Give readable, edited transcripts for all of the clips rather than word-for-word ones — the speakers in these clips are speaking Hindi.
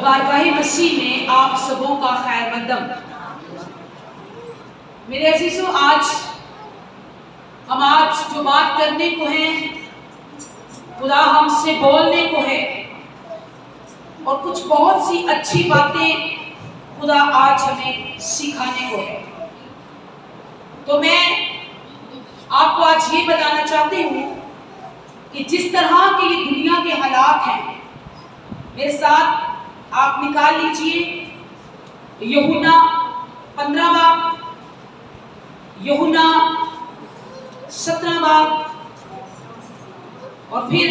बारगाहे मसीह में आप सबों का खैर मकदम। मेरे अजीजों, आज जो बात करने को है, खुदा हमसे बोलने को है और कुछ बहुत सी अच्छी बातें खुदा आज हमें सिखाने को है। तो मैं आपको आज ये बताना चाहती हूँ कि जिस तरह के ये दुनिया के हालात हैं, मेरे साथ आप निकाल लीजिए यूहन्ना 15 बाब, यूहन्ना 17 बाब और फिर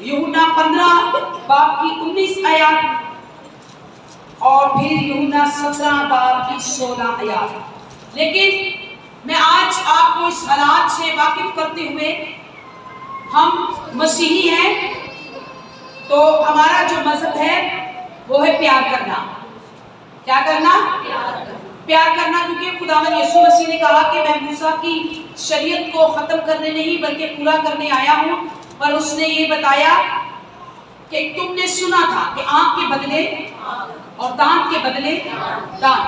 यूहन्ना 15 बाब की 19 आयत और फिर यूहन्ना 17 बाब की 16 आयत। लेकिन मैं आज आपको इस हालात से वाकिफ करते हुए, हम मसीही हैं तो हमारा जो मजहब है वो है प्यार करना। क्या करना? प्यार करना। क्योंकि खुदावंद यीशु मसीह ने कहा कि मैं मूसा की शरीयत को खत्म करने नहीं बल्कि पूरा करने आया हूं। पर उसने ये बताया कि तुमने सुना था कि आंख के बदले और दांत के बदले दांत,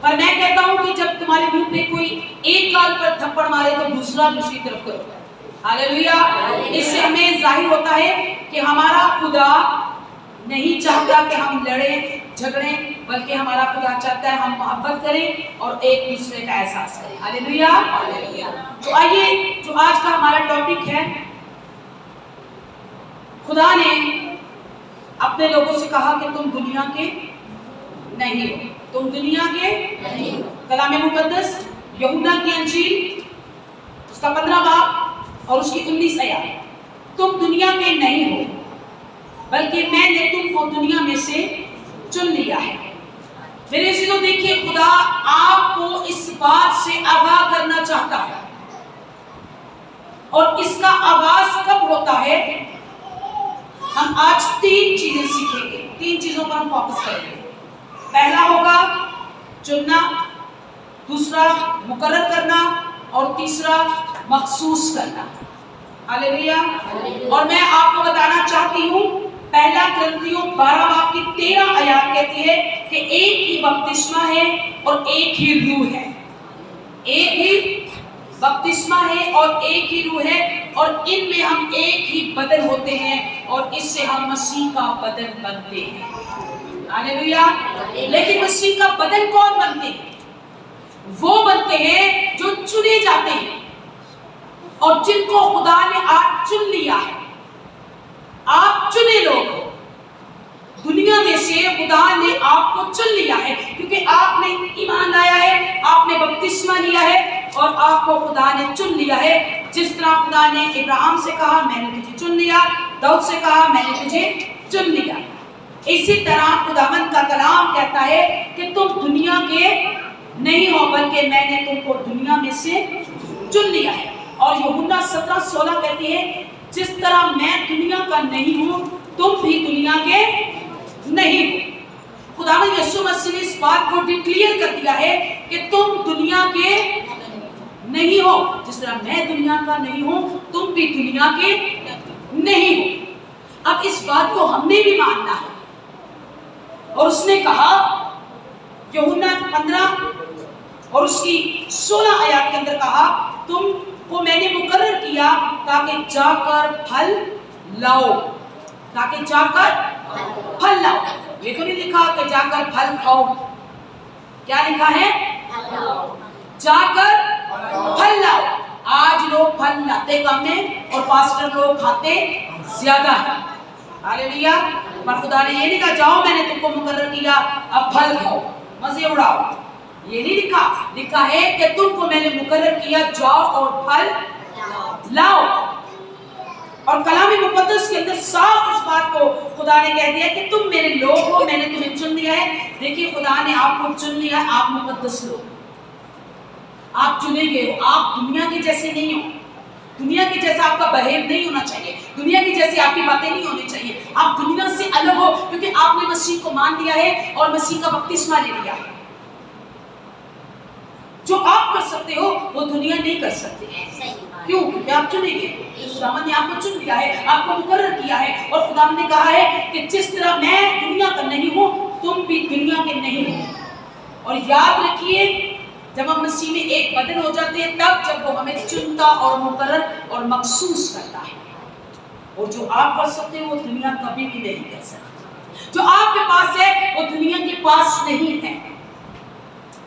पर मैं कहता हूं कि जब तुम्हारे मुंह पे कोई एक गाल पर थप्पड़ मारे तो दूसरा दूसरी तरफ करो। हालेलुया। इससे हमें जाहिर होता है कि हमारा खुदा नहीं चाहता कि हम लड़े झगड़े, बल्कि हमारा खुदा चाहता है हम मोहब्बत करें और एक दूसरे का एहसास करें। हालेलुया। तो आइए, जो आज का हमारा टॉपिक है, खुदा ने अपने लोगों से कहा कि तुम दुनिया के नहीं हो, तुम दुनिया के नहीं हो। कलाम मुकद्दस यूहन्ना की अंजील उसका 15 बाब और उसकी 19 आयत, तुम दुनिया के नहीं हो बल्कि मैंने तुमको दुनिया में से चुन लिया है। मेरे अजीजों, देखिए, खुदा आपको इस बात से आगाह करना चाहता है और इसका आगाज कब होता है? हम आज 3 चीजें सीखेंगे, 3 चीजों पर हम फोकस करेंगे। पहला होगा चुनना, दूसरा मुकर्रर करना और तीसरा मखसूस करना। हालेलुया। और मैं आपको बताना चाहती हूँ, पहला कुरिन्थियों 12 बाब की 13 आयत कहती है कि एक ही बपतिस्मा है और एक ही रूह है। एक ही बपतिस्मा है और एक ही रूह है और इनमें हम एक ही बदन होते हैं और इससे हम मसीह का बदन बनते हैं। हालेलुया। लेकिन मसीह का बदन कौन बनते हैं? वो बनते हैं जो चुने जाते हैं और जिनको खुदा ने आज चुन लिया है। आप चुने लोग हो, दुनिया में से खुदा ने आपको चुन लिया है क्योंकि आपने ईमान लाया है, आपने बपतिस्मा लिया है और आपको खुदा ने चुन लिया है। जिस तरह खुदा ने इब्राहिम से कहा मैंने तुझे चुन लिया, दाऊद से कहा मैंने तुझे चुन लिया, इसी तरह खुदावंद का कलाम कहता है कि तुम दुनिया के नहीं हो बल्कि मैंने तुमको दुनिया में से चुन लिया है। और यूहन्ना 17:16 कहती है, जिस तरह मैं दुनिया का नहीं हूं तुम भी दुनिया के नहीं हो। खुदावंद यीशु मसीह ने इस बात को डिक्लेयर कर दिया है कि तुम दुनिया के नहीं हो। जिस तरह मैं दुनिया का नहीं हूं तुम भी दुनिया के नहीं हो। अब इस बात को हमने भी मानना है और उसने कहा यूहन्ना 15 और उसकी 16 आयत के अंदर कहा, तुमको मैंने मुकर्रर किया ताकि जाकर फल लाओ, ताकि जाकर फल लाओ। ये तो नहीं लिखा कि जाकर फल खाओ, क्या लिखा है? जाकर फल लाओ। आज लोग फल लाते कम है और पास्टर लोग खाते ज्यादा है। हालेलुया। पर खुदा ने ये नहीं कहा जाओ मैंने तुमको मुकर्रर किया अब फल खाओ मजे उड़ाओ, ये नहीं लिखा। लिखा है कि तुमको मैंने मुकर्रर किया जाओ और फल लाओ। और कलाम मुकद्दस के अंदर साफ इस बात को खुदा ने कह दिया कि तुम मेरे लोग हो, मैंने तुम्हें चुन लिया है। देखिए, खुदा ने आपको चुन लिया है, आप मुकद्दस लोग, आप चुने गए हो। आप दुनिया के जैसे नहीं हो, दुनिया के जैसा आपका बहेव नहीं होना चाहिए, दुनिया की जैसी आपकी बातें नहीं होनी चाहिए। आप दुनिया से अलग हो क्योंकि आपने मसीह को मान लिया है और मसीह का बपतिस्मा ले लिया है। जो आप कर सकते हो वो दुनिया नहीं कर सकती। क्यों? क्योंकि आप चुनेंगे। खुदा ने आपको चुन लिया है, आपको मुकर्रर किया है, और खुदा ने कहा है कि जिस तरह मैं दुनिया का नहीं हूँ, तुम भी दुनिया के नहीं हो। और याद रखिए, जब हम मसीह में एक बदन हो जाते हैं, तब जब वो हमें चुनता और मुकर्रर और मखसूस करता है। और जो आप कर सकते हो वो दुनिया कभी भी नहीं कर सकती। जो आपके पास है वो दुनिया के पास नहीं है।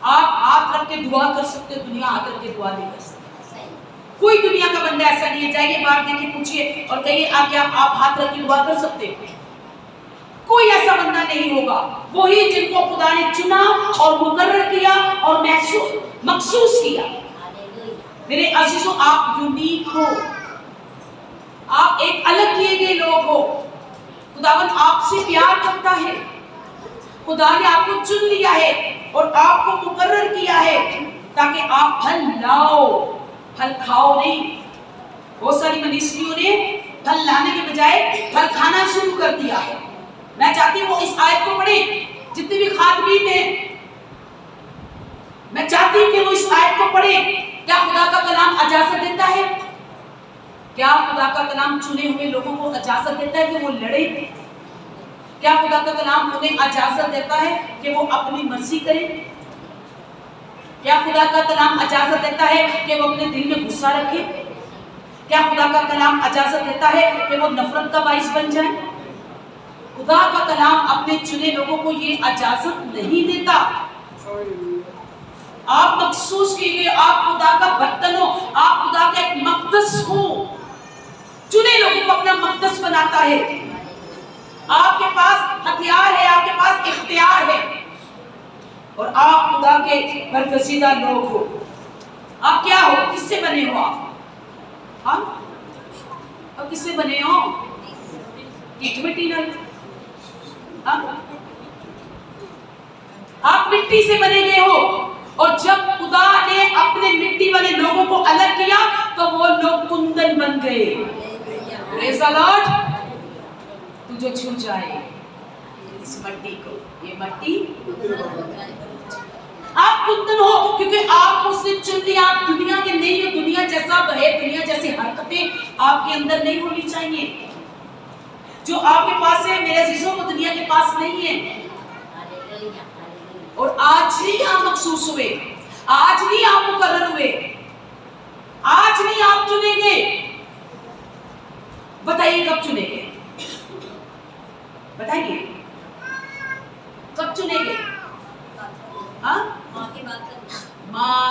आप हाथ रख के दुआ कर सकते हो, दुनिया हाथ रख के दुआ नहीं कर सकती। कोई दुनिया का बंदा ऐसा नहीं है। जाइए बाहर देखिए, पूछिए और कहिए क्या आप हाथ रख के दुआ कर सकते हो? कोई ऐसा बंदा नहीं होगा। वही जिनको खुदा ने चुना और मुकर्रर किया और मखसूस किया। मेरे अजीजों, आप यूनिक हो, आप एक अलग किए गए लोग हो। खुदावंद आपसे प्यार करता है। खुदा ने आपको चुन लिया है और आपको मुकर्रर किया है ताकि आप फल लाओ, फल खाओ नहीं। बहुत सारी मनीषियों ने फल लाने के बजाय फल खाना शुरू कर दिया है। मैं चाहती हूँ इस आयत को पढ़े, जितने भी खातमीन हैं, मैं चाहती हूँ कि वो इस आयत को पढ़े। क्या खुदा का कलाम इजाजत देता है? क्या खुदा का कलाम चुने हुए लोगों को इजाजत देता है कि वो लड़े? क्या खुदा का कलाम उन्हें इजाजत देता है कि वो अपनी मर्जी करें? क्या खुदा का कलाम इजाजत देता है कि वो अपने दिल में गुस्सा रखे? क्या खुदा का कलाम इजाजत देता है कि वो नफरत का बाइस बन जाए? खुदा का कलाम अपने चुने लोगों को ये इजाजत नहीं देता। आप मखसूस कीजिए, आप खुदा का बर्तन हो, आप खुदा का एक मक़दस हो। चुने लोगों को अपना मक़दस बनाता है। आपके पास हथियार है, आपके पास इख्तियार है, और आप खुदा के बरगज़ीदा लोग हो। आप क्या हो? किससे बने हो आप? अब किससे बने हो? मिट्टी ना, आप मिट्टी से बने गए हो। और जब खुदा ने अपने मिट्टी वाले लोगों को अलग किया तो वो लोग कुंदन बन गए। Praise the Lord. तू जो छू जाए इस मट्टी को, ये मट्टी आप कुंदन हो, क्योंकि आप उसने चुन लिया। आप दुनिया के नहीं हो। दुनिया जैसा बहे, दुनिया जैसी हरकतें आपके अंदर नहीं होनी चाहिए। जो आपके पास है मेरे अजीजों को दुनिया के पास नहीं है। और आज नहीं आप मखसूस हुए, आज नहीं आप मुकर्रर हुए, आज नहीं आप चुनेंगे। बताइए कब चुनेंगे? बताइए कब चुनेंगे? हाँ, माँ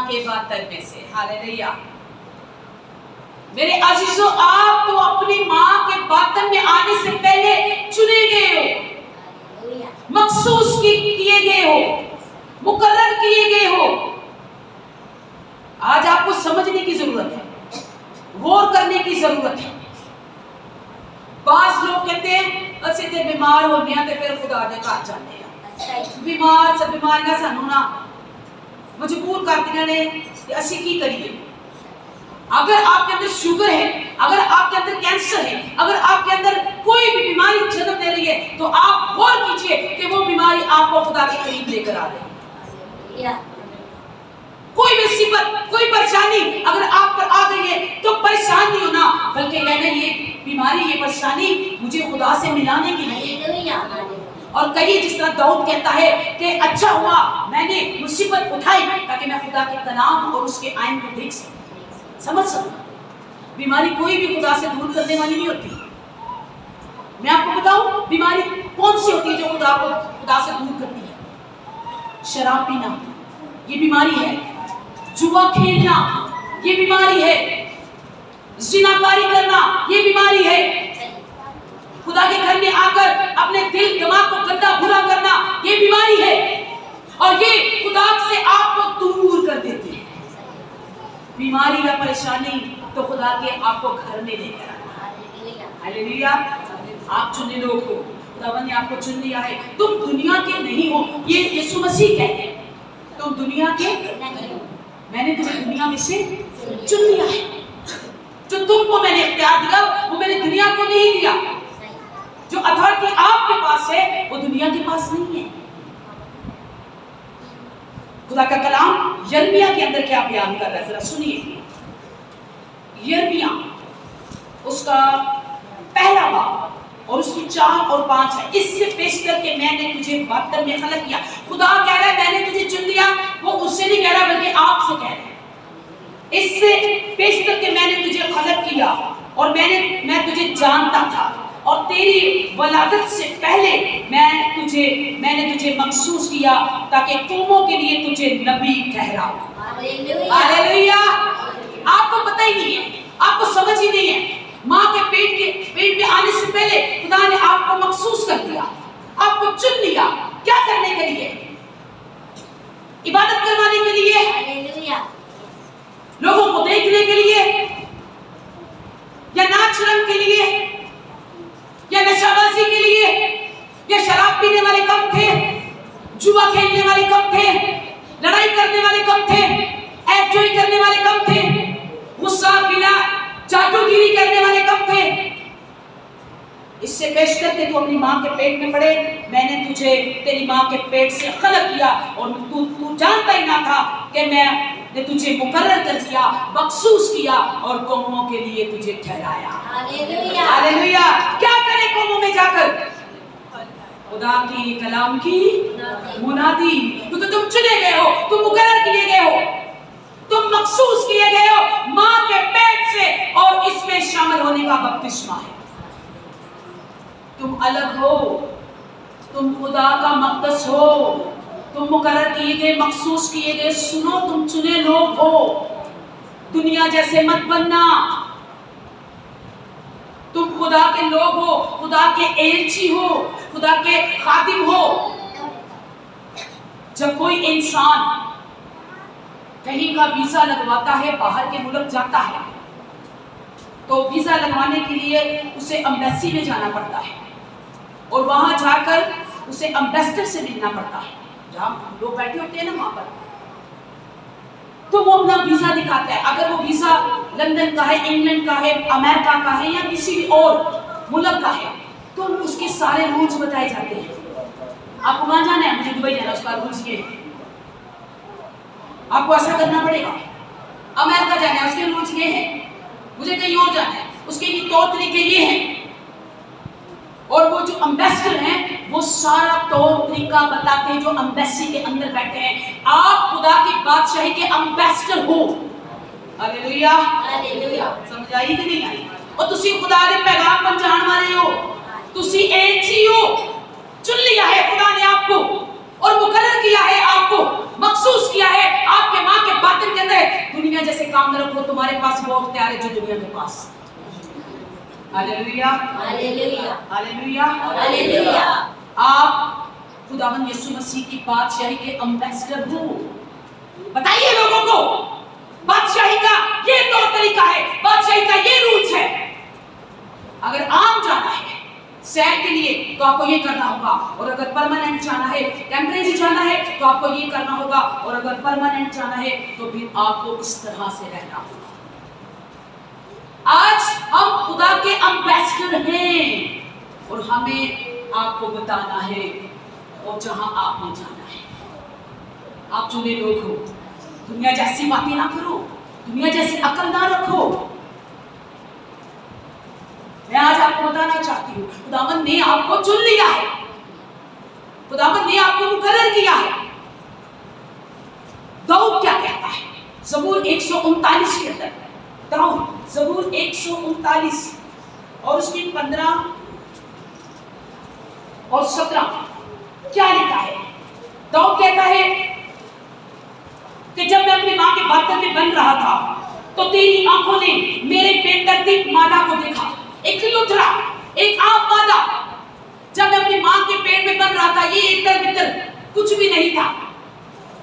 के बातन में से। हालेलुया। मेरे अजीजों, आप तो अपनी माँ के बातन में आने से पहले चुने गए हो, मखसूस किए गए हो, मुकर्रर किए गए हो। आज आपको समझने की जरूरत है, गौर करने की जरूरत है। बाज लोग कहते हैं असि ते बीमार हो गया ते फिर खुदा दे घर जाने। बीमार सब बीमारियां सानू ना मजबूर कर दिया ने कि असि की करिए। अगर आपके अंदर शुगर है, अगर आपके अंदर कैंसर है, अगर आपके अंदर कोई भी बीमारी जन्म दे रही है, तो आप गौर कीजिए कि वो बीमारी आपको खुदा के करीब लेकर आ रही है। कोई मुसीबत, कोई परेशानी अगर आप पर आ गई है तो परेशान नहीं होना, बल्कि कहना ये बीमारी, ये परेशानी मुझे खुदा से मिलाने की है। और कहीं जिस तरह दाऊद कहता है कि अच्छा हुआ मैंने मुसीबत उठाई ताकि मैं खुदा के कलाम और उसके आइन को देख सकूं, समझ सकूं। बीमारी कोई भी खुदा से दूर करने वाली नहीं होती। मैं आपको बताऊं बीमारी कौन सी होती है जो खुदा से दूर करती है? शराब पीना ये बीमारी है, जुआ खेलना ये बीमारी है, ज़िनाकारी करना ये बीमारी है, खुदा के घर में आकर अपने दिल दिमाग को गंदा बुरा करना ये बीमारी है, और ये खुदा से आपको दूर कर देती है। बीमारी या परेशानी तो खुदा के आपको घर में लेकर आना। हालेलुया। आप चुने लोग हो, खुदा ने आपको चुन लिया है। तुम दुनिया के नहीं हो, ये यीशु मसीह कहते हैं। तुम दुनिया के नहीं हो, मैंने तुम्हें दुनिया में से चुन लिया है। जो तुमको मैंने इख्तियार दिया वो मैंने दुनिया को नहीं दिया। जो अथॉरिटी आपके पास है वो दुनिया के पास नहीं है। खुदा का कलाम यिर्मयाह के अंदर क्या बयान कर रहा है, जरा सुनिए। यिर्मयाह उसका पहला बाब और उसकी 4 और 5 है। इससे पेश करके मैंने तुझे बर्तन में खलक किया। खुदा कह रहा है मैंने तुझे चुन लिया, वो उससे नहीं कह रहा बल्कि आपसे कह रहा है। इससे पेश करके मैंने तुझे खलक किया और मैं तुझे जानता था और तेरी वलादत से पहले मैंने तुझे मखसूस किया ताकि कौमों के लिए तुझे नबी ठहराऊं। हालेलुया। आपको पता ही नहीं है, आपको समझ ही नहीं है। माँ के पेट में आने से पहले खुदा ने आपको मखसूस कर दिया, आपको चुन लिया। क्या करने के लिए? इबादत करवाने के लिए, लोगों को देखने के लिए, या नाच रंग के लिए, या नशाबाजी के लिए, या शराब पीने वाले कम थे, जुआ खेलने वाले कम थे, लड़ाई करने वाले कम थे, ऐबजोई करने वाले कम थे, गुस्सा गिला जादूगिरी करने वाले कम थे। इससे पेश करके तू अपनी माँ के पेट में पड़े, मैंने तुझे तेरी माँ के पेट से खलक किया और तू जानता ही ना था कि मैंने तुझे मुकर्रर कर दिया, मखसूस किया और कौमों के लिए तुझे ठहराया। हालेलुया। हालेलुया। क्या करे कौमों में जाकर? खुदा की कलाम की मुनादी। क्योंकि तुम चुने गए हो, तुम मुकर्रर किए गए हो, तुम मखसूस किए गए हो माँ के पेट से, और इसमें शामिल होने का बपतिस्मा है। तुम अलग हो, तुम खुदा का मक़दस हो, तुम मुकर्रर किए गए, मखसूस किए गए। सुनो, तुम चुने लोग हो, दुनिया जैसे मत बनना। तुम खुदा के लोग हो, खुदा के एलची हो, खुदा के खादिम हो। जब कोई इंसान कहीं का वीजा लगवाता है, बाहर के मुल्क जाता है, तो वीजा लगवाने के लिए उसे एम्बेसी में जाना पड़ता है और वहां जाकर उसे एम्बेसडर से मिलना पड़ता है, जहां लोग बैठे होते हैं ना वहां पर। तो वो अपना वीजा दिखाता है। अगर वो वीजा लंदन का है, इंग्लैंड का है, अमेरिका का है या किसी और मुल्क का है, तो उसके सारे रूल्स बताए जाते हैं। आपको वहां जाना है, मुझे दुबई जाना, उसका रूल्स ये है, आपको ऐसा करना पड़ेगा। अमेरिका जाना है, उसके रूल्स ये हैं। मुझे कहीं और जाना है, उसके ये तौर तरीके ये हैं। और वो जो एम्बेसडर हैं वो सारा तौर तरीका बताते हैं, जो एम्बेसी के अंदर बैठे हैं। आप खुदा की बादशाही के एम्बेसडर हो। हालेलुया। हालेलुया। समझ आई कि नहीं आई? और तुसी खुदा दे पैगाम पहुंचाने वाले हो, तुसी एलची हो। चुन लिया है खुदा ने आपको और मुकर्रर किया है, आपको मखसूस किया है आपके माँ के बातिन के अंदर। दुनिया जैसे काम न रखो, तुम्हारे पास वो अख्तियार है जो दुनिया के पास। हालेलुया। हालेलुया। हालेलुया। हालेलुया। आप खुदावंद यीशु मसीह की बादशाही के एम्बेसडर हो। बताइए लोगों को, बादशाही का ये तौर तरीका है, बादशाही का ये रूल्स है। अगर आम जाना है सैर के लिए तो आपको ये करना होगा, और अगर परमानेंट जाना है, टेम्परेरी जाना है तो आपको ये करना होगा, और अगर परमानेंट जाना है तो फिर आपको इस तरह से रहना होगा। आज हम खुदा के एम्बेसडर हैं और हमें आपको बताना है और जहां आपने जाना है। आप चुने लोग हो, दुनिया जैसी बातें ना करो, दुनिया जैसी अकल ना रखो। मैं आज आपको बताना चाहती हूँ, खुदावंद ने आपको चुन लिया है, खुदावंद ने आपको मुकर्रर किया है। दाऊद क्या कहता है ज़बूर 139 के अंदर? दाऊद ज़बूर 139 और उसकी 15 और 17 क्या लिखा है? दाऊद कहता है कि जब मैं अपनी माँ के बर्तन में बन रहा था तो तेरी आंखों ने मेरे बेतरतीब मादा को देखा। एक लुथरा, एक आम मादा, जब मैं अपनी माँ के पेट में बन रहा था, ये इतर बितर कुछ भी नहीं था,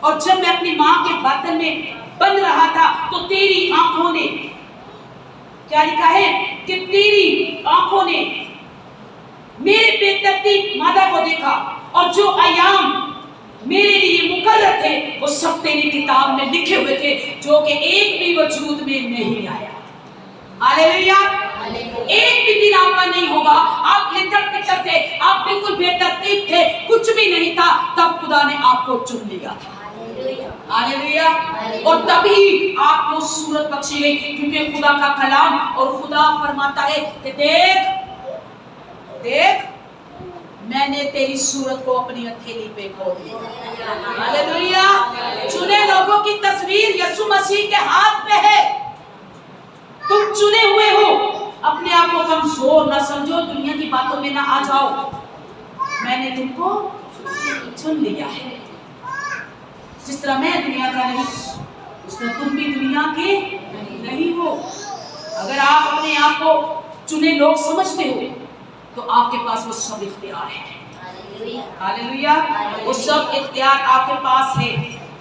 और जब मैं अपनी माँ के बर्तन में बन रहा था तो तेरी आंखों ने, क्या लिखा है कि तेरी आंखों ने मेरे बेतरतीब मादा को देखा, और जो अयाम मेरे लिए मुकर्रर थे वो सब तेरी किताब में लिखे हुए थे, जो कि एक भी वजूद में नहीं आया। हालेलुया। एक भी दिन आपका नहीं होगा, आप लिटर पिटर थे, आप बिल्कुल बेतरतीब थे, कुछ भी नहीं था, तब खुदा ने आपको चुन लिया था। हालेलुया। और तभी आपको सूरत बख्शी गई, क्योंकि खुदा का कलाम और खुदा फरमाता है कि देख देख मैंने तेरी सूरत को अपनी हथेली पे खोल दिया। हालेलुया। चुने लोगों की तस्वीर यीशु मसीह के हाथ में है। तुम चुने हुए हो। अपने आप को कमजोर ना समझो, दुनिया की बातों में ना आ जाओ। मैंने तुमको चुन लिया है। जिस तरह मैं दुनिया का नहीं, उस तरह तुम भी दुनिया के नहीं हो। अगर आप अपने आप को चुने लोग समझते हो तो आपके पास वो सब इख्तियार है। हालेलुया। वो सब इख्तियार आपके पास है।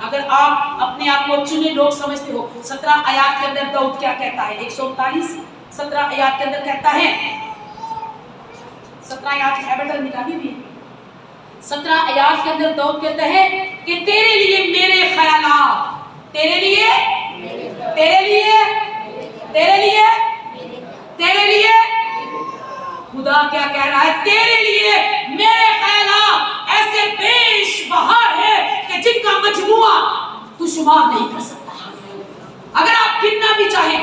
अगर आप अपने आप को चुने लोग समझते हो। 17 आयत के अंदर दाऊद क्या कहता है? 139 17 आयत के अंदर कहता है, 17 आयत है बेटा, निकाली भी 17 आयत के अंदर दाऊद कहता है कि तेरे लिए मेरे ख्यालात, तेरे लिए तेरे लिए तेरे लिए तेरे लिए खुदा क्या कह रहा है? तेरे लिए मेरे ख्यालात ऐसे बेशबहार है कि जिनका मजमुआ तू शुमार नहीं कर सकता। अगर आप गिनना भी चाहें,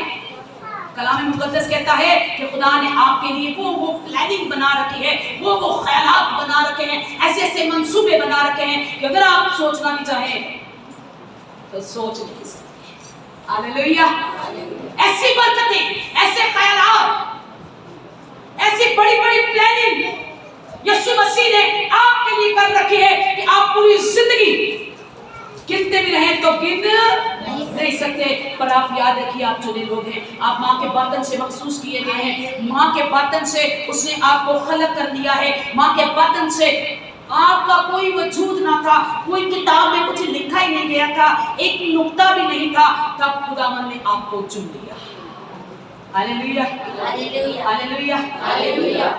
कलाम मुकद्दस कहता है कि खुदा ने आपके लिए वो प्लानिंग बना रखी है, वो ख्यालात बना रखे हैं, ऐसे ऐसे मंसूबे बना रखे हैं कि अगर आप सोचना भी चाहें तो सोच नहीं सकते। हालेलुया। ऐसी बरकतें, ऐसे ख्यालात, ऐसी बड़ी बड़ी प्लानिंग यीशु मसीह ने आपके लिए कर रखी है कि आप पूरी जिंदगी गिनते भी रहें तो गिन नहीं सकते। पर आप याद रखिए, आप चुने लोग हैं। आप माँ के बर्तन से मखसूस किए गए हैं। माँ के बर्तन से उसने आपको खलक कर दिया है। माँ के बर्तन से आपका कोई वजूद ना था, कोई किताब में कुछ लिखा ही नहीं गया था, एक नुक्ता भी नहीं था, तब खुदावन ने आपको चुन लिया। Hallelujah hallelujah hallelujah hallelujah.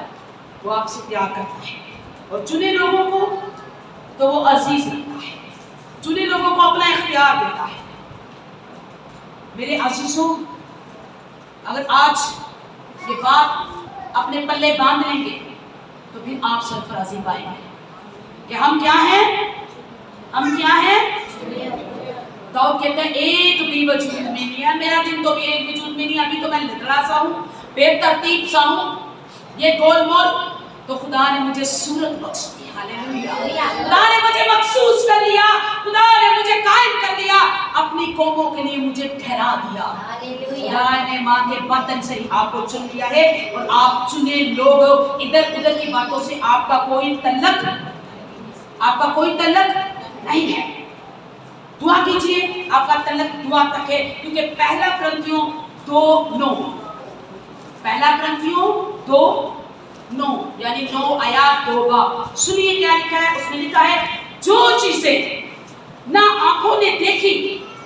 वो आपसे प्यार करता है और चुने लोगों को तो वो अजीज रखता है, चुने लोगों को अपना इख्तियार देता है। मेरे अजीजों, अगर आज ये बात अपने पल्ले बांध लेंगे तो फिर आप सरफराजी पाएंगे कि हम क्या हैं, हम क्या हैं। दाऊद कहता है एक भी वजूद में नहीं है, मेरा दिन तो भी एक वजूद में नहीं, अभी तो मैं लड़का सा हूँ, बेतरतीब सा हूँ, ये गोलमोल। तो खुदा ने मुझे सूरत बख्श दी। हालेलुया। खुदा ने मुझे मखसूस कर लिया, खुदा ने मुझे कायम कर लिया, अपनी कौमों के लिए मुझे ठहरा दिया। खुदा ने माँ के बर्तन से ही आपको चुन लिया है। और आप चुने लोग, इधर उधर की बातों से आपका कोई तल्लक नहीं है। दुआ कीजिए, आपका तल्लक दुआ तक है, क्योंकि पहला कुरिन्थियों 2:9, पहला कुरिन्थियों 2:9 यानी 9 आयत 2 सुनिए क्या लिखा है। उसमें लिखा है, जो चीजें ना आंखों ने देखी,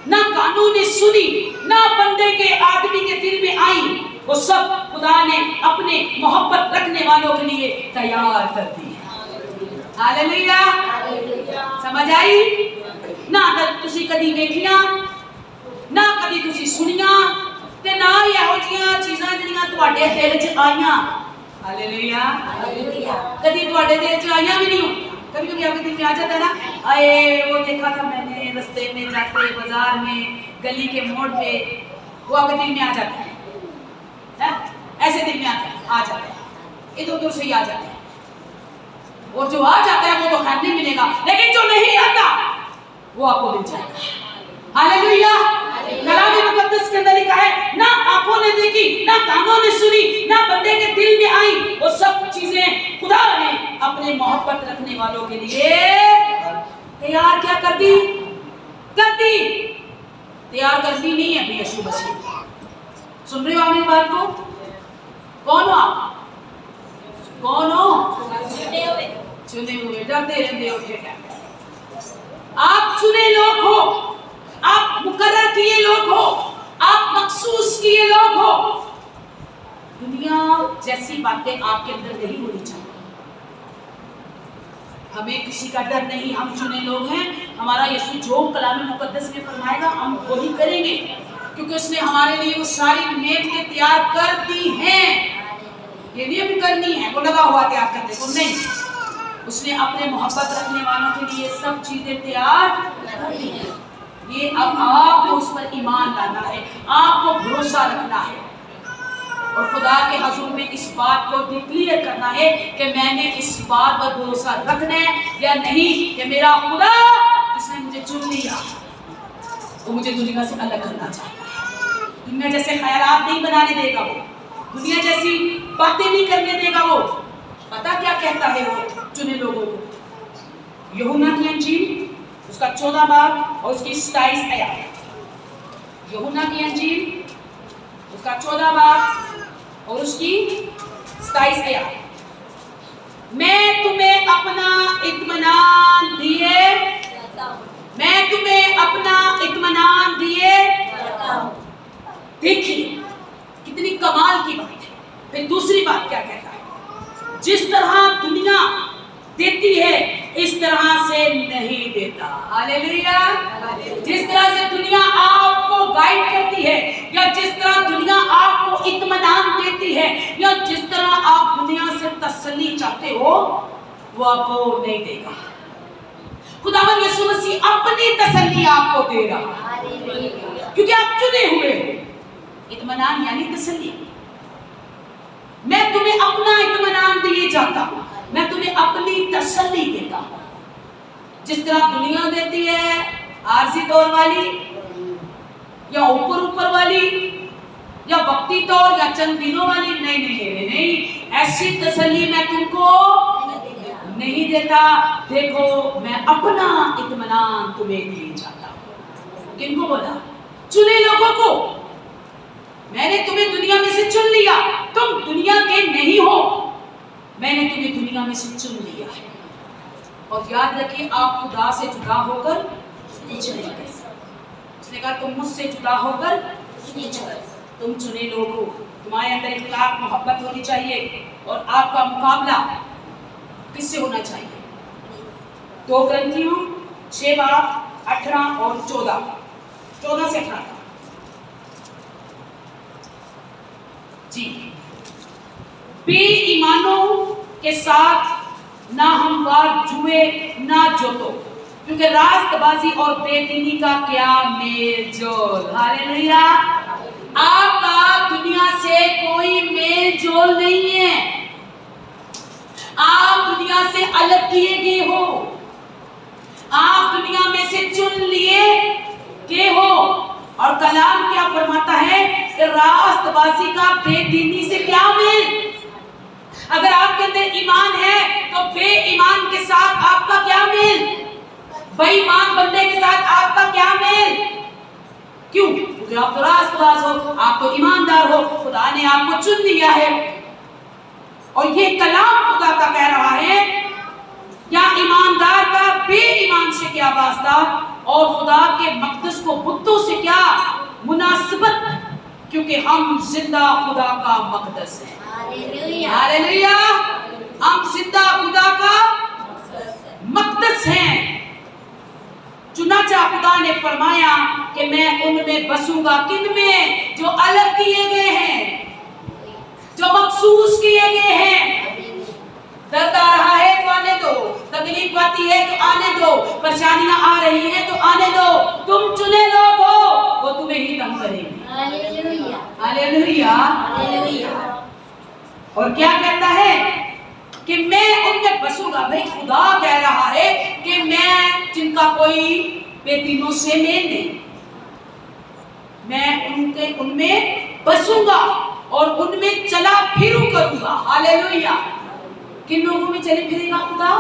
ना कानों ने सुनी, ना बंदे के आदमी के दिल में आई, वो सब खुदा ने अपने मोहब्बत रखने वालों के लिए तैयार कर दी है। हालेलुया। समझ आई? ना तुसी कदी देखिया, ना कदी तुसी सुनिया, ते ना ਇਹੋ ਜਿਹੀਆਂ ਚੀਜ਼ਾਂ ਜਿਹੜੀਆਂ ਤੁਹਾਡੇ ਦਿਲ 'ਚ ਆਈਆਂ। Hallelujah hallelujah. कदी ਤੁਹਾਡੇ दिल 'ਚ आईया भी नहीं हो। कभी कभी आपके दिल में आ जाता है ना, अरे वो देखा था मैंने रास्ते में जाते, बाजार में, गली के मोड़ पे, वो आपके दिल में आ जाता है, ऐसे दिल में आ जाता है, इधर उधर से ही आ जाता है। और जो आ जाता है वो तो खैर नहीं मिलेगा, लेकिन जो नहीं आता वो आपको मिल जाएगा। हालेलुया। कलाम मुकद्दस के अंदर लिखा है, ना आंखों ने देखी, ना कानों ने सुनी, ना बंदे के दिल में आई, वो सब चीजें खुदा ने अपने मोहब्बत रखने वालों के लिए तैयार क्या कर दी? तैयार कर दी नहीं है यीशु मसीह। सुन रहे हो आप मेरी बात को? कौन हो आप? कौन हो? चुने हुए। डरते रहते हो क्या? आप चुने लोग हो, आप मुकर्रर किए लोग हो, आप मखसूस किए लोग हो। दुनिया जैसी बातें आपके अंदर नहीं होनी चाहिए। हमें किसी का डर नहीं, हम चुने लोग हैं। हमारा यीशु जो कलाम मुकद्दस में फरमाएगा हम वही करेंगे, क्योंकि उसने हमारे लिए वो सारी नेमतें तैयार कर दी हैं। ये नहीं अभी करनी है, वो लगा हुआ तैयार करने को नहीं, उसने अपने मोहब्बत रखने वालों के लिए सब चीजें तैयार कर दी हैं। ये अब आपको उस पर ईमान लाना है, आपको भरोसा रखना है और खुदा के हजूर में इस बात को डिक्लेयर करना है कि मैंने इस बात पर भरोसा रखना है या नहीं कि मेरा खुदा जिसने मुझे चुन लिया वो मुझे दुनिया से अलग करना चाहता है। दुनिया जैसे ख्यालात नहीं बनाने देगा वो, दुनिया जैसी बातें नहीं करने देगा वो। पता क्या कहता है वो चुने लोगों को? यूहन्ना की अंजील उसका 14 बाब और उसकी 27 आयत। यूहन्ना की अंजील उसका 14 बाब और उसकी 27 आयत। मैं तुम्हें अपना इत्मीनान दिए, मैं तुम्हें अपना इत्मीनान दिए। देखिए कितनी कमाल की बात है। फिर दूसरी बात क्या कहता है? जिस तरह दुनिया देती है इस तरह से नहीं देता। हालेलुया। जिस तरह से दुनिया आपको गाइड करती है या जिस तरह दुनिया आपको इत्मीनान देती है या जिस तरह आप दुनिया से तसल्ली चाहते हो वो आपको नहीं देगा। खुदावंद यीशु मसीह अपनी तसल्ली आपको दे रहा है क्योंकि आप चुने हुए हो। इत्मीनान यानी तसल्ली। मैं तुम्हें अपना इत्मीनान दिए जाता हूं, मैं तुम्हें अपनी तसल्ली देता हूं। जिस तरह दुनिया देती है आरजी तौर वाली या ऊपर ऊपर वाली या वक्ती तौर या चंद दिनों वाली, नहीं नहीं नहीं नहीं, ऐसी तसल्ली मैं तुमको नहीं देता। देखो मैं अपना इत्मीनान तुम्हें दिए जाता हूं। किनको बोला? चुने लोगों को। मैंने तुम्हें दुनिया में से चुन लिया, तुम दुनिया के नहीं हो, मैंने तुम्हें दुनिया में से चुन लिया है। और याद रखिए आप खुदा से जुदा होकर कुछ नहीं कर सकते। उसने कहा तुम मुझसे जुदा होकर कुछ नहीं कर सकते। तुम चुने लोग हो, तुम्हारे अंदर इख्लाक मोहब्बत होनी चाहिए और आपका मुकाबला किससे होना चाहिए? 2 ग्रंथियों 6 बाब 18 और 14 से 18 जी। बेईमानों के साथ ना हमवार जुए ना जोतो, क्योंकि रास्तबाजी और बेदीनी का क्या मेल जोल। हालेलुया। आपका दुनिया से कोई मेल जोल नहीं है। आप दुनिया से अलग किए गए हो, आप दुनिया में से चुन लिए गए हो। और कलाम क्या फरमाता है कि रास्तबाजी का बेदीनी से क्या मेल? अगर आपके अंदर ईमान है तो बेईमान के साथ आपका क्या मेल? बेईमान बंदे के साथ आपका क्या मेल? क्यों? क्योंकि आप तो रास्तबाज हो, आप तो ईमानदार हो, खुदा ने आपको चुन लिया है। और ये कलाम खुदा का कह रहा है या ईमानदार का बेईमान से क्या वास्ता और खुदा के मक़दस को बुतों से क्या मुनासिबत, क्योंकि हम जिंदा खुदा का मक़दस है। हालेलुया। हम जिंदा खुदा का मक़दस हैं। चुनाचा खुदा ने फरमाया कि मैं उनमें बसूंगा। किन में? जो अलग किए गए हैं, जो मखसूस किए गए हैं। दर्द आ रहा है तो आने दो, तकलीफ आती है तो आने दो, परेशानियां आ रही हैं तो आने दो। तुम चुने लोग हो, वो तुम्हें ही तंग करेंगे। हालेलुया। हालेलुया। हालेलुया। और क्या कहता है कि मैं उनमें बसूंगा। भाई खुदा कह रहा है कि मैं जिनका कोई बेदीनों से मेल नहीं, मैं उनमें बसूंगा और उनमें चला फिरू करूंगा। हालेलुया। किन लोगों में चले फिरेगा खुदा?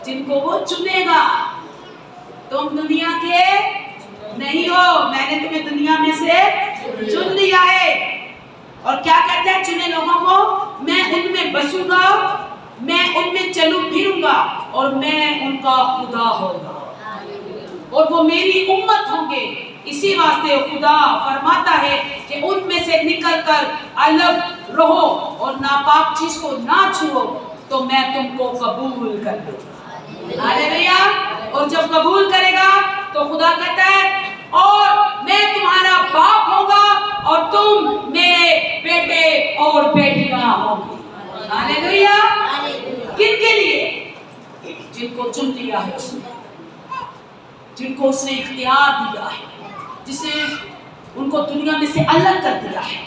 जिनको वो चुनेगा। तुम दुनिया के नहीं हो, मैंने तुम्हें दुनिया में से चुन लिया है। और क्या कहते हैं चुने लोगों को? मैं उनमें बसूंगा, मैं उनमें चलू फिरूंगा और मैं उनका खुदा होगा और वो मेरी उम्मत होंगे। इसी वास्ते खुदा फरमाता है कि उनमें से निकलकर अलग रहो और नापाक चीज को ना छुओ तो मैं तुमको कबूल कर लूंगा। हालेलुया। और जब कबूल करेगा तो खुदा कहता है और मैं तुम्हारा बाप होगा और तुम मेरे बेटे और बेटियां होंगी। हालेलुया। किन के लिए? जिनको चुन लिया है उसने। जिनको उसने इख्तियार दिया है, जिसने उनको दुनिया में से अलग कर दिया है।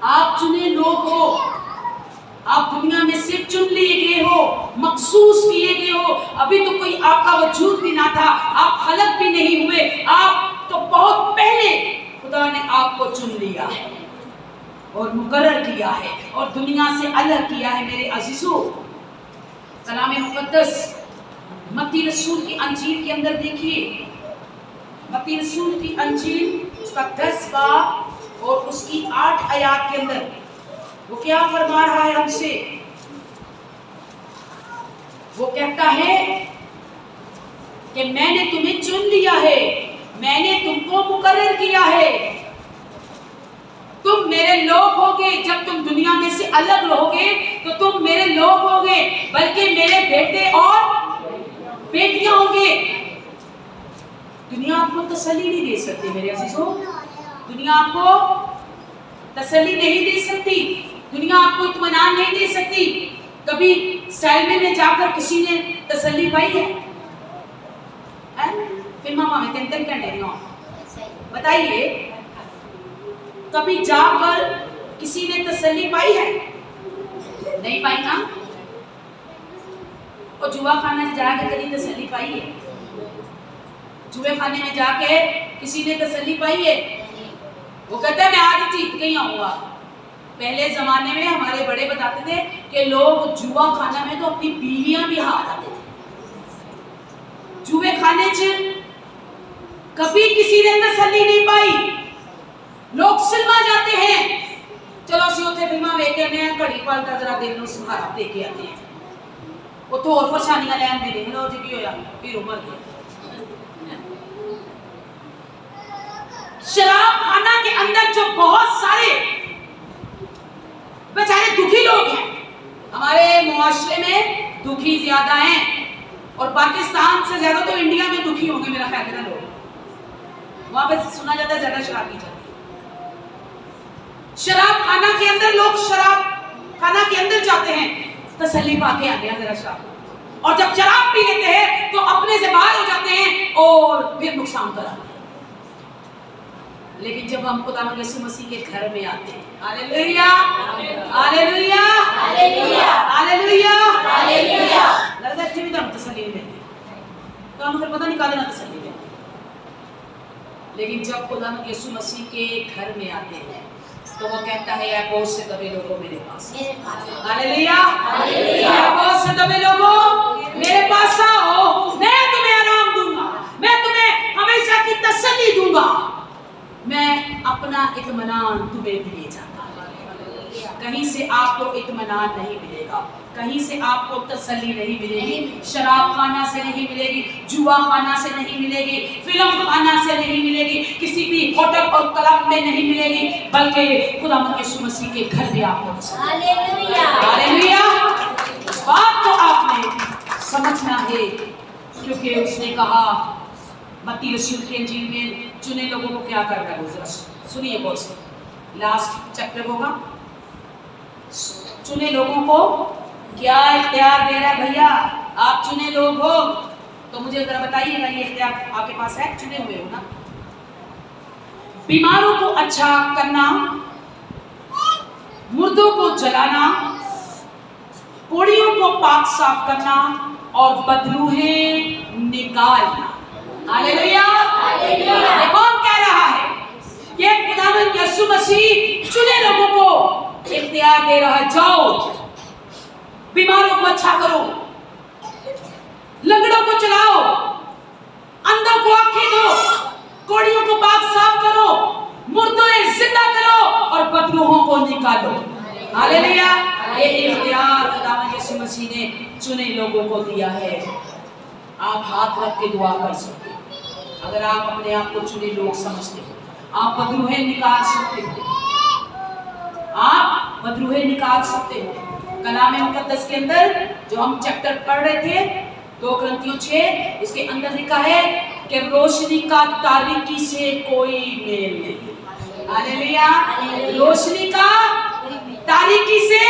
आप चुने लोग हो, आप दुनिया में से चुन लिए गए हो, मखसूस किए गए हो। अभी तो कोई आपका वजूद भी ना था, आप खलक भी नहीं हुए, आप तो बहुत पहले खुदा ने आपको चुन लिया है और मुकर्रर किया है और दुनिया से अलग किया है। मेरे अजीजों, कलाम मुकद्दस मत्ती रसूल की अंजील के अंदर देखिए, मत्ती रसूल की अंजील उसका 10 बाब और उसकी 8 आयत के अंदर वो क्या फरमा रहा है हमसे। वो कहता है कि मैंने तुम्हें चुन लिया है, मैंने तुमको मुकर्रर किया है, तुम मेरे लोग होगे। जब तुम दुनिया में से अलग रहोगे तो तुम मेरे लोग होगे, बल्कि मेरे बेटे और बेटियां होंगे। दुनिया आपको तसल्ली नहीं दे सकती मेरे अजीजों, दुनिया आपको तसल्ली नहीं दे सकती, दुनिया आपको इत्मीनान नहीं दे सकती। कभी सैलमे में जाकर किसी ने तसल्ली पाई है? फिर मामा में तेन घंटे बताइए, कभी जाकर किसी ने तसल्ली पाई है? नहीं पाई ना। और जुआ खाना जाके कभी तसल्ली पाई है? जुए खाने में जाके किसी ने तसल्ली पाई है? वो कहता है मैं आज जीत के ही आऊंगा। पहले जमाने में हमारे बड़े बताते थे कि लोग जुआ खाना में तो अपनी बीवियां भी हार आते थे। जुए खाने च कभी किसी ने तसल्ली नहीं पाई। लोग सिनेमा जाते हैं, चलो ਅਸੀਂ ਉੱਥੇ ਫਿਲਮਾਂ ਵੇਖ ਕੇ ਆਨੇ ਆ, ਘੜੀ ਪਲ ਦਾ ਜਰਾ ਦਿਲ ਨੂੰ ਸਹਾਰਾ ਦੇ ਕੇ ਆਨੇ ਆ, ਉੱਥੋਂ ਹੋਰ ਪਰੇਸ਼ਾਨੀਆਂ ਲੈਣ ਦੇ ਦੇਖ ਲਓ ਜੀ ਕੀ ਹੋਇਆ, ਫਿਰ ਉਮਰ ਗਈ। शराब खाना के अंदर जो बहुत सारे बेचारे दुखी लोग हैं, हमारे मुआशरे में दुखी ज्यादा हैं और पाकिस्तान से ज्यादा तो इंडिया में दुखी होंगे मेरा ख्याल है। लोग वहां पे सुना जाता है ज्यादा शराब पी जाती है। शराब खाना के अंदर लोग शराब खाना के अंदर जाते हैं, तसल्ली पाके आते हैं जरा शराब, और जब शराब पी लेते हैं तो अपने से बाहर हो जाते हैं और फिर नुकसान कराते हैं। लेकिन जब हम खुदा यीशु मसीह के घर में आते हैं, hallelujah hallelujah hallelujah hallelujah hallelujah, लगता है भी तो हम तसल्ली नहीं देते, तो हम फिर पता नहीं कहाँ देना तसल्ली देते। लेकिन जब खुदा यीशु मसीह के घर में आते हैं तो वो कहता है या बहुत से दबे लोगों मेरे पास, हालेलुया हालेलुया, बहुत से दबे लोगों मेरे पास आओ, मैं तुम्हें आराम दूंगा, मैं तुम्हें हमेशा की तसल्ली दूंगा, मैं अपना इत्मीनान तुम्हें दे जाता। कहीं से आपको इत्मीनान नहीं मिलेगा, कहीं से आपको तसल्ली नहीं मिलेगी, शराब खाना से नहीं मिलेगी, जुआ खाना से नहीं मिलेगी, फिल्म खाना से नहीं मिलेगी, किसी भी होटल और क्लब में नहीं मिलेगी, बल्कि खुदा यीशु मसीह के घर में आपको तसल्ली। Hallelujah hallelujah. इस बात को आपने समझना है, क्योंकि उसने कहा मत्ती रसूल की अंजील में चुने लोगों को क्या करना है, जरा सुनिए बहुत से, लास्ट चैप्टर होगा, चुने लोगों को क्या इख्तियार दे रहा है। भैया आप चुने लोग हो तो मुझे जरा बताइएगा, ये इख्तियार आपके पास है? चुने हुए हो ना। बीमारों को अच्छा करना, मुर्दों को जलाना, कोड़ियों को पाक साफ करना और बदरूहे निकालना। Hallelujah hallelujah. ये कौन कह रहा है? ये खुदावंद यीशु मसीह चुने लोगों को इख्तियार दे रहा है, जाओ बीमारों को अच्छा करो, लंगड़ों को चलाओ, अंधों को आंखें दो, कोड़ियों को पाक साफ करो, मुर्दों जिंदा करो और बदरूहों को निकालो। हालेलुया। ये इख्तियार खुदावंद यीशु मसीह ने चुने लोगों को दिया है। आप हाथ रख के दुआ कर सकते हो, अगर आप अपने आप को चुने लोग समझते हो, आप बदरूहे निकाल सकते हो, आप बदरूहे निकाल सकते हो। कलाम मुकद्दस के अंदर जो हम चैप्टर पढ़ रहे थे 2 कुरिन्थियों 6, उसके अंदर लिखा है कि रोशनी का तारीकी से कोई मेल नहीं। हालेलुया। रोशनी का तारीकी से,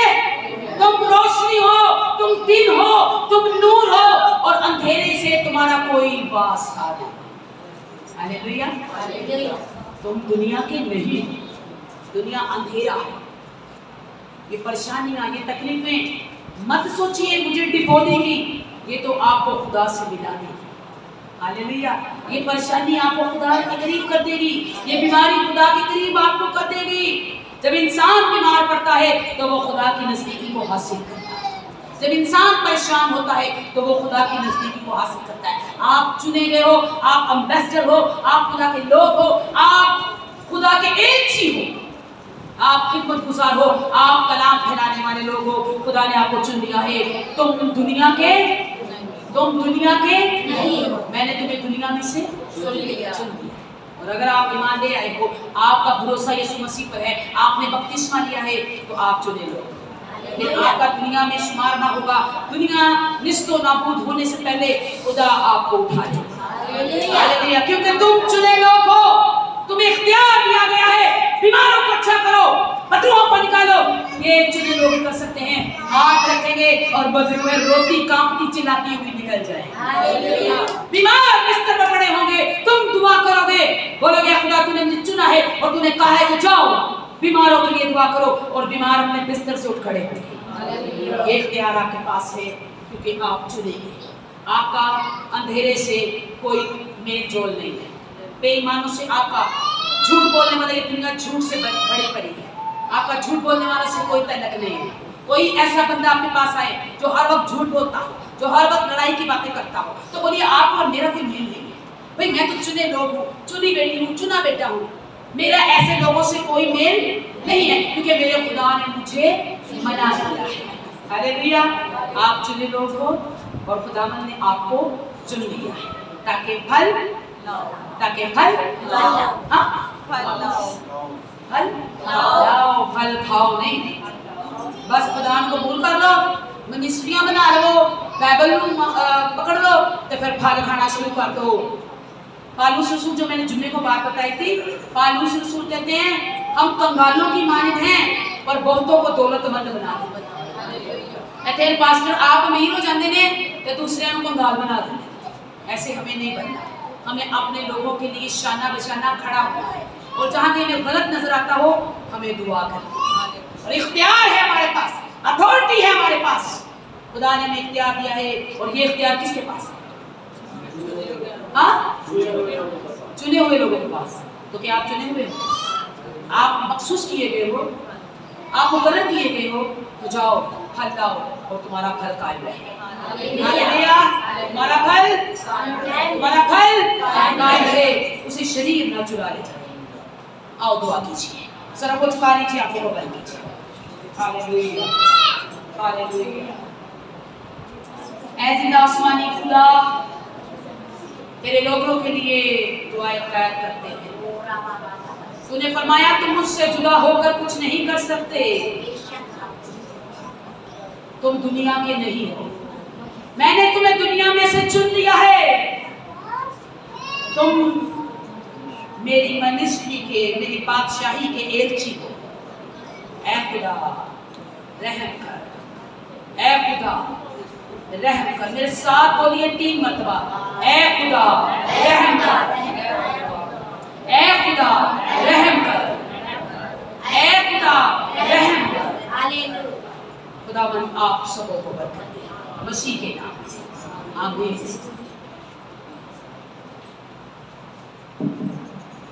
तुम रोशनी हो, तुम दिन हो, तुम नूर हो, और अंधेरे से तुम्हारा कोई वास्ता नहीं। हालेलुया। तुम दुनिया के नहीं, दुनिया अंधेरा है। ये परेशानियां, ये तकलीफें मत सोचिए मुझे डिपो देगी, ये तो आपको खुदा से मिला देगी। हालेलुया। ये परेशानी आपको खुदा के करीब कर देगी, ये बीमारी खुदा के करीब आपको कर देगी। जब इंसान बीमार पड़ता है तो वो खुदा की नजदीकी को हासिल करता है। जब इंसान परेशान होता है तो वो खुदा की नजदीकी को हासिल करता है। आप चुने गए हो, आप एम्बेसडर हो, आप खुदा के लोग हो, आप खुदा के एजेंसी हो, आप खिदमत गुजार हो, आप कलाम फैलाने वाले लोग हो। खुदा ने आपको चुन लिया है। तुम दुनिया के नहीं हो, मैंने तुम्हें दुनिया में से चुन लिया। और अगर आप ईमान ले आए हो, आपका भरोसा यीशु मसीह पर है, आपने बपतिस्मा लिया है, तो आप चुने लोग। लेकिन आपका दुनिया में शुमार ना होगा, दुनिया निस्तो नाबूद होने से पहले खुदा आपको उठा लेगा। क्योंकि तुम चुने लोग हो, तुम्हें इख्तियार दिया गया है। बीमारों को अच्छा करो, बदरूहों को निकालो, ये चुने लोग कर सकते हैं। हाथ रखेंगे और बदरू में रोटी कांपती चिल्लाती हुई निकल जाए। बीमार बिस्तर पर पड़े होंगे, तुम दुआ करोगे, बोलोगे खुदा तूने मुझे चुना है और तूने कहा है कि जाओ बीमारों के लिए दुआ करो, और बीमार अपने बिस्तर से उठ खड़े होंगे। ये इख्तियार आपके पास है क्योंकि आप चुनेंगे। आपका अंधेरे से कोई मेल जोल नहीं है। बेईमानों से आपका, झूठ बोलने वाले ये दुनिया झूठ से बड़ी पड़ी है। आपका झूठ बोलने वालों से कोई तल्लक नहीं है। कोई ऐसा बंदा आपके पास आए जो हर वक्त झूठ बोलता हो, जो हर वक्त लड़ाई की बातें करता हो, तो बोलिए आप और मेरा कोई मेल नहीं है। भाई मैं तो चुने लोग हूँ, चुनी बेटी हूँ, चुना बेटा हूँ, मेरा ऐसे लोगों से कोई मेल नहीं है, क्योंकि मेरे खुदा ने मुझे मना दिया है। हालेलुया। आप चुने लोग हो और खुदावंद ने आपको चुन लिया है ताकि फल फल खाओ नहीं, बस खुदा को भूल कर लो, मिनिस्ट्रियां बना लो, बाइबल पकड़ लो, तो फिर फल खाना शुरू कर दो। पालूस रसूल, जो मैंने जुम्मे को बात बताई थी, पालूस रसूल कहते हैं हम कंगालों की मानद हैं पर बहुतों को दौलतमंद बना देते। कहते पास्टर आप अमीर हो जाते ने तो दूसरे को कंगाल बना देते। ऐसे हमें नहीं बनना। हमें अपने लोगों के लिए शाना बशाना खड़ा होना है, और जहाँ कहीं हमें गलत नजर आता हो हमें दुआ करनी है। और इख्तियार है हमारे पास, अथॉरिटी है हमारे पास। खुदा ने हमें इख्तियार दिया है, और ये इख्तियार किसके पास है? हाँ, चुने हुए लोगों के पास। तो क्या आप चुने हुए हो? आप मखसूस किए गए हो, आप मुकर्रर किए गए हो, तो जाओ फल लाओ और तुम्हारा फल कायम रहे। तुम्हारा फल कायम रहे, उसे शरीर न चुरा ले जाए। आओ दुआ कीजिए, सर को झुका लीजिए, आंखों को बंद कीजिए। Hallelujah, hallelujah. ऐ जिंदा आसमानी खुदा, तेरे लोगों के लिए दुआएं खैर करते हैं। तूने फरमाया तुम मुझसे जुदा होकर कुछ नहीं कर सकते। तुम दुनिया के नहीं हो, मैंने तुम्हें दुनिया में से चुन लिया है। तुम मेरी मिनिस्ट्री के, मेरी बादशाही के एलची हो। ऐ खुदा रहम कर, ऐ खुदा रहम कर। मेरे साथ बोलिए 3 मरतबा, ऐ खुदा रहम कर, ऐ खुदा रहम कर, ऐ खुदा रहम कर। खुदावंद आप सबों को बरकत दे, मसीह के नाम, आमीन।